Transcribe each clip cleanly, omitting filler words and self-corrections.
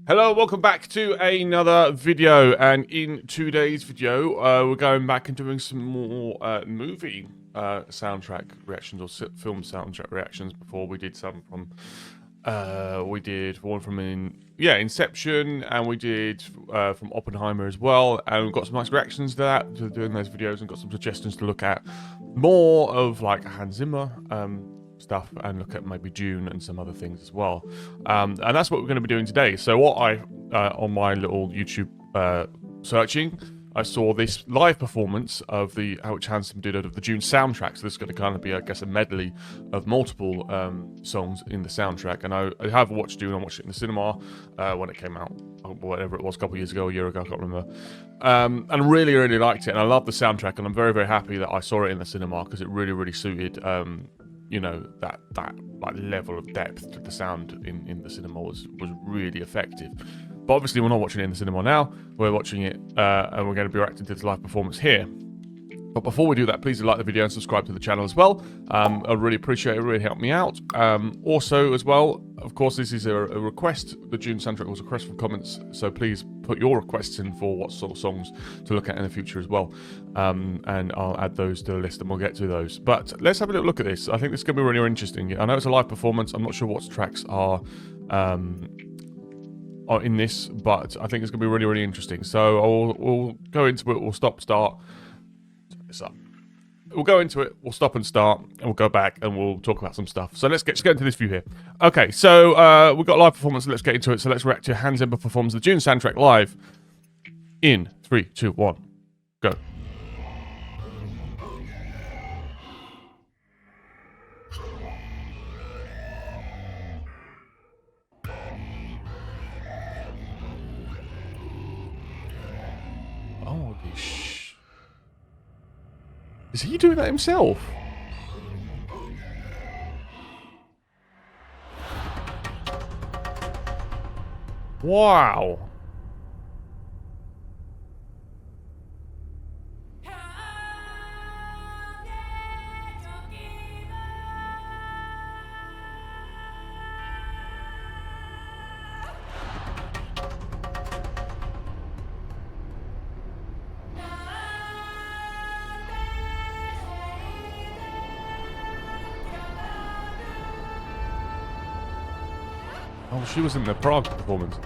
Hello, welcome back to another video, and in today's video we're going back and doing some more movie soundtrack reactions, or film soundtrack reactions. Before we did some from we did one from Inception, and we did from Oppenheimer as well, and we've got some nice reactions to that, to doing those videos, and got some suggestions to look at more of like Hans Zimmer stuff, and look at maybe Dune and some other things as well, and that's what we're going to be doing today. So what I on my little YouTube searching, I saw this live performance of which Hans Zimmer did of the Dune soundtrack. So this is going to kind of be, I guess, a medley of multiple songs in the soundtrack. And I have watched Dune. I watched it in the cinema when it came out, whatever it was, a couple of years ago, a year ago, I can't remember. And really, really liked it. And I love the soundtrack. And I'm very, very happy that I saw it in the cinema, because it really, really suited you know, that like level of depth to the sound in the cinema was really effective. But obviously we're not watching it in the cinema now. We're watching it and we're going to be reacting to this live performance here. But before we do that, please do like the video and subscribe to the channel as well. I'd really appreciate it. It really helped me out. Also, as well, of course, this is a request. The Dune soundtrack was a request from comments, so please put your requests in for what sort of songs to look at in the future as well. And I'll add those to the list, and we'll get to those. But let's have a little look at this. I think this is going to be really interesting. I know it's a live performance. I'm not sure what tracks are in this, but I think it's going to be really, really interesting. So we'll go into it. We'll stop, start. Up. We'll go into it, we'll stop and start, and we'll go back and we'll talk about some stuff. So let's get into this view here. Okay, so we've got live performance, let's get into it. So let's react to Hans Zimmer performs the Dune soundtrack live in 3, 2, 1, go. Holy sh... Is he doing that himself? Wow. Oh, she was in the Prague performance.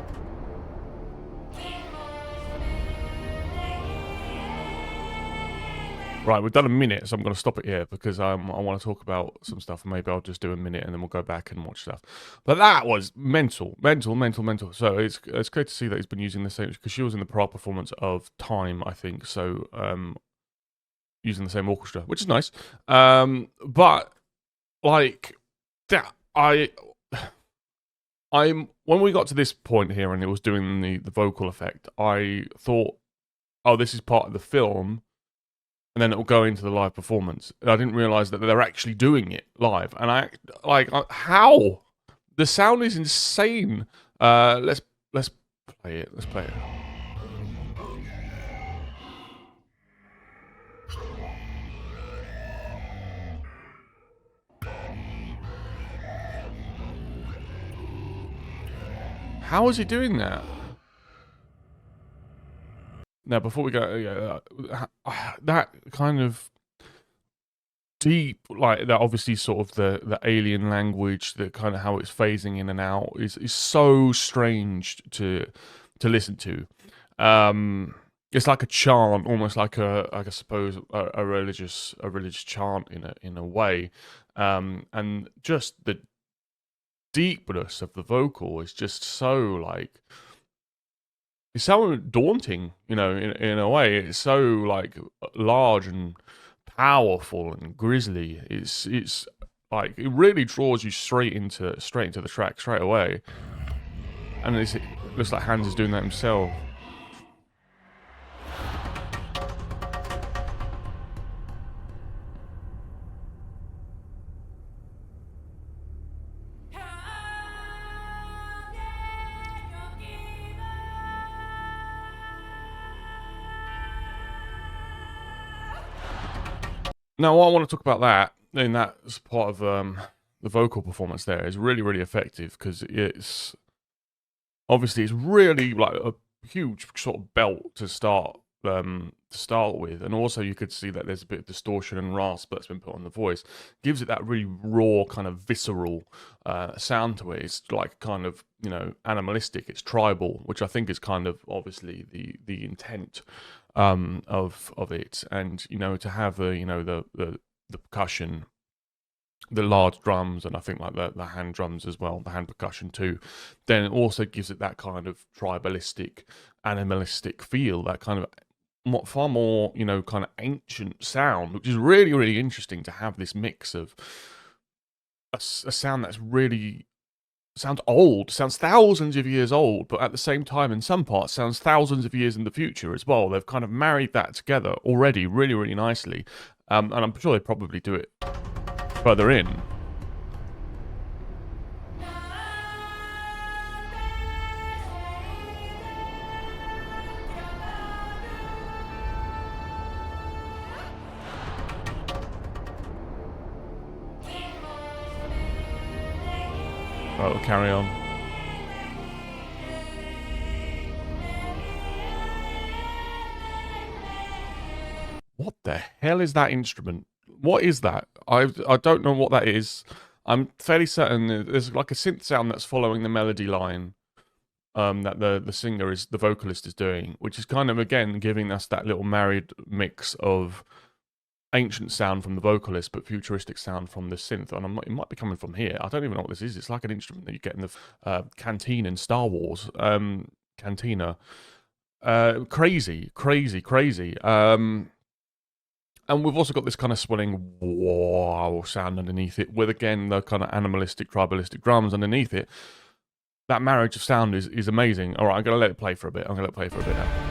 Right, we've done a minute, so I'm going to stop it here, because I want to talk about some stuff. Maybe I'll just do a minute and then we'll go back and watch stuff. But that was mental. So it's great to see that he's been using the same, because she was in the Prague performance of Time, I think. So using the same orchestra, which is nice. But like that, when we got to this point here and it was doing the vocal effect, I thought, oh, this is part of the film, and then it will go into the live performance. I didn't realize that they're actually doing it live, and how? The sound is insane. Let's play it. Let's play it. How is he doing that? Now, before we go, that kind of deep, like that, obviously sort of the alien language, the kind of how it's phasing in and out is so strange to listen to. It's like a chant, almost like I suppose a religious chant in a way, and just the deepness of the vocal is just so like, it's so daunting, you know, in a way. It's so like large and powerful and grisly. It's like, it really draws you straight into the track straight away. And it looks like Hans is doing that himself. Now, what I want to talk about that, and that's part of the vocal performance there, is really, really effective, because it's obviously it's really like a huge sort of belt to start with, and also you could see that there's a bit of distortion and rasp that's been put on the voice. Gives it that really raw kind of visceral sound to it. It's like kind of, you know, animalistic. It's tribal, which I think is kind of obviously the intent of it. And you know, to have the, you know, the percussion, the large drums, and I think like the hand drums as well, the hand percussion too, then it also gives it that kind of tribalistic, animalistic feel, that kind of far more, you know, kind of ancient sound, which is really, really interesting to have this mix of a sound that's really sounds old, sounds thousands of years old, but at the same time, in some parts, sounds thousands of years in the future as well. They've kind of married that together already really, really nicely. And I'm sure they probably do it further in. Oh, carry on. What the hell is that instrument? What is that? I don't know what that is. I'm fairly certain there's like a synth sound that's following the melody line that the vocalist is doing, which is kind of, again, giving us that little married mix of ancient sound from the vocalist, but futuristic sound from the synth. And it might be coming from here. I don't even know what this is. It's like an instrument that you get in the canteen in Star Wars. Cantina. Crazy, crazy, crazy. And we've also got this kind of swelling wow sound underneath it, with, again, the kind of animalistic, tribalistic drums underneath it. That marriage of sound is amazing. All right, I'm going to let it play for a bit. Now.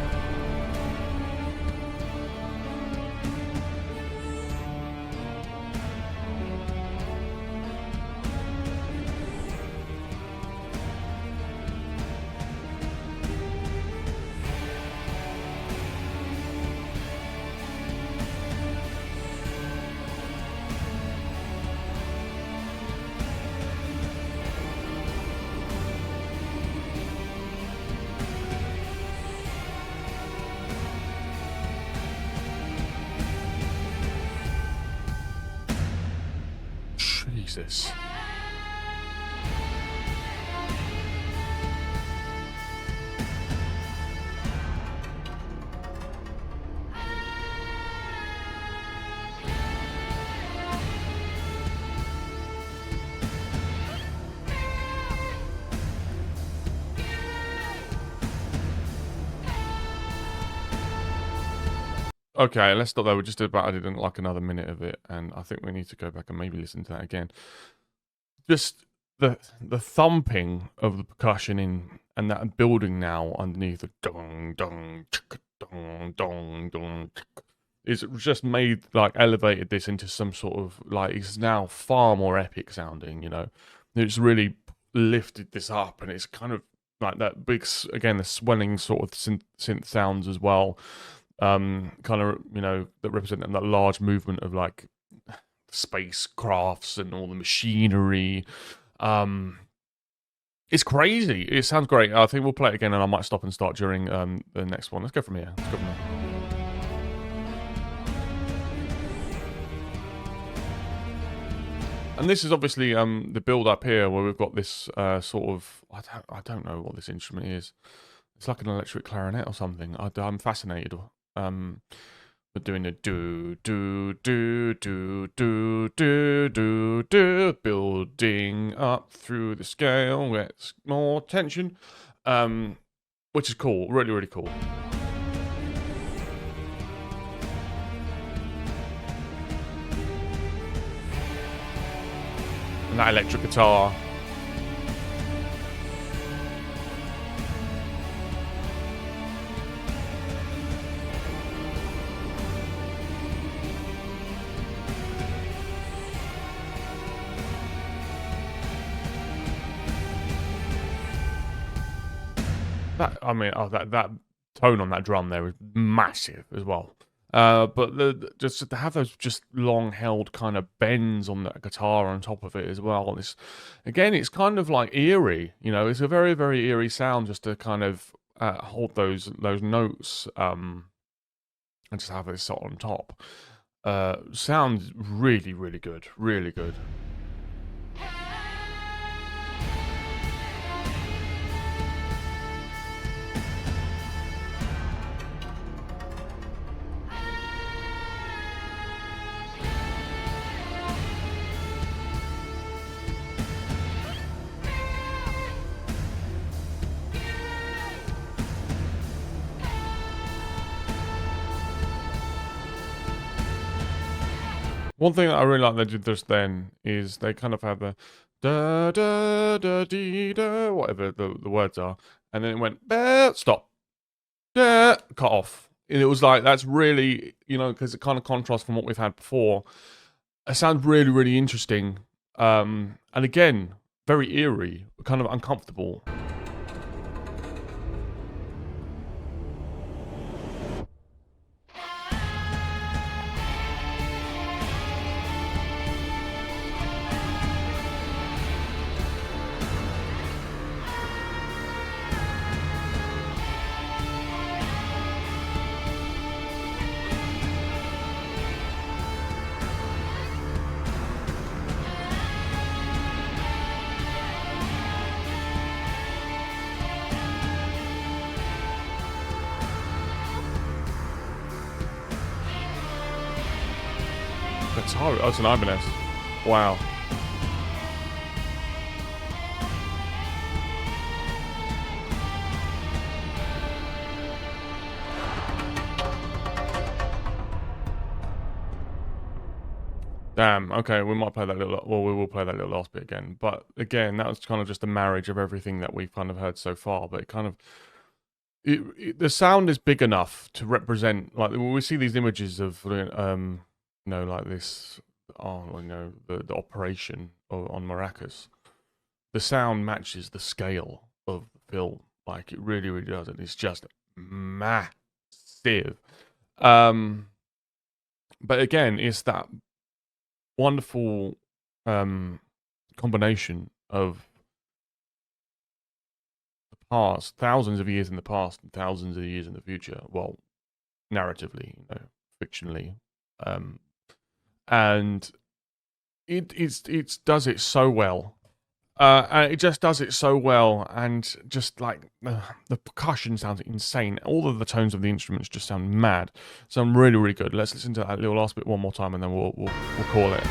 Jesus. Okay, let's stop there. We just added like another minute of it, and I think we need to go back and maybe listen to that again. Just the thumping of the percussion and that building now underneath the dong dong dong dong dong is just made, like, elevated this into some sort of, like, it's now far more epic sounding, you know. It's really lifted this up, and it's kind of like that big, again, the swelling sort of synth sounds as well. Kind of, you know, that represent that large movement of, like, spacecrafts and all the machinery. It's crazy. It sounds great. I think we'll play it again, and I might stop and start during the next one. Let's go from here. And this is obviously the build up here, where we've got this sort of, I don't know what this instrument is. It's like an electric clarinet or something. I'm fascinated. We're doing a do do do do do do do do, building up through the scale, gets more tension, which is cool, really, really cool. And that electric guitar. That, I mean, that tone on that drum there is massive as well. But just to have those just long held kind of bends on the guitar on top of it as well. It's again, it's kind of like eerie. You know, it's a very very eerie sound just to kind of hold those notes and just have it sat on top. Sounds really really good, really good. One thing that I really like they did just then is they kind of have the da da da dee da, whatever the words are, and then it went stop, cut off. And it was like that's really, you know, because it kind of contrasts from what we've had before. It sounds really really interesting, and again very eerie, kind of uncomfortable. That's hard. Oh, it's an Ibanez. Wow. Damn. Okay, we might play that little. Well, we will play that little last bit again. But again, that was kind of just a marriage of everything that we've kind of heard so far. But it kind of, the sound is big enough to represent. Like when we see these images of, you know, like this. Oh, you know, the operation on maracas. The sound matches the scale of the film. Like it really, really does. And it's just massive. But again, it's that wonderful combination of the past, thousands of years in the past and thousands of years in the future. Well, narratively, you know, fictionally, and it does it so well. And it just does it so well, and just like the percussion sounds insane. All of the tones of the instruments just sound mad. Sound really, really good. Let's listen to that little last bit one more time, and then we'll call it.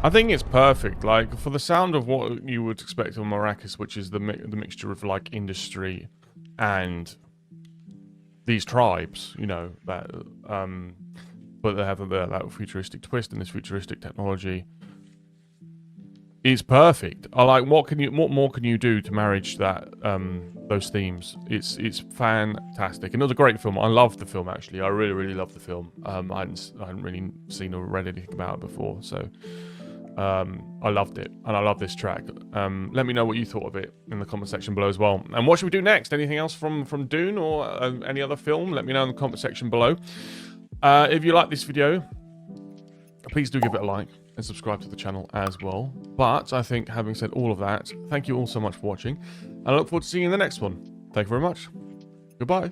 I think it's perfect, like, for the sound of what you would expect of maracas, which is the mixture of, like, industry and these tribes, you know, that, but they have that futuristic twist and this futuristic technology. It's perfect. I like, what more can you do to marriage that, those themes? It's fantastic. And it was a great film. I loved the film, actually. I really, really loved the film. I hadn't really seen or read anything about it before, so... I loved it, and I love this track. Let me know what you thought of it in the comment section below as well. And what should we do next? Anything else from Dune or any other film? Let me know in the comment section below. If you like this video, please do give it a like and subscribe to the channel as well. But I think, having said all of that, thank you all so much for watching, and I look forward to seeing you in the next one. Thank you very much. Goodbye.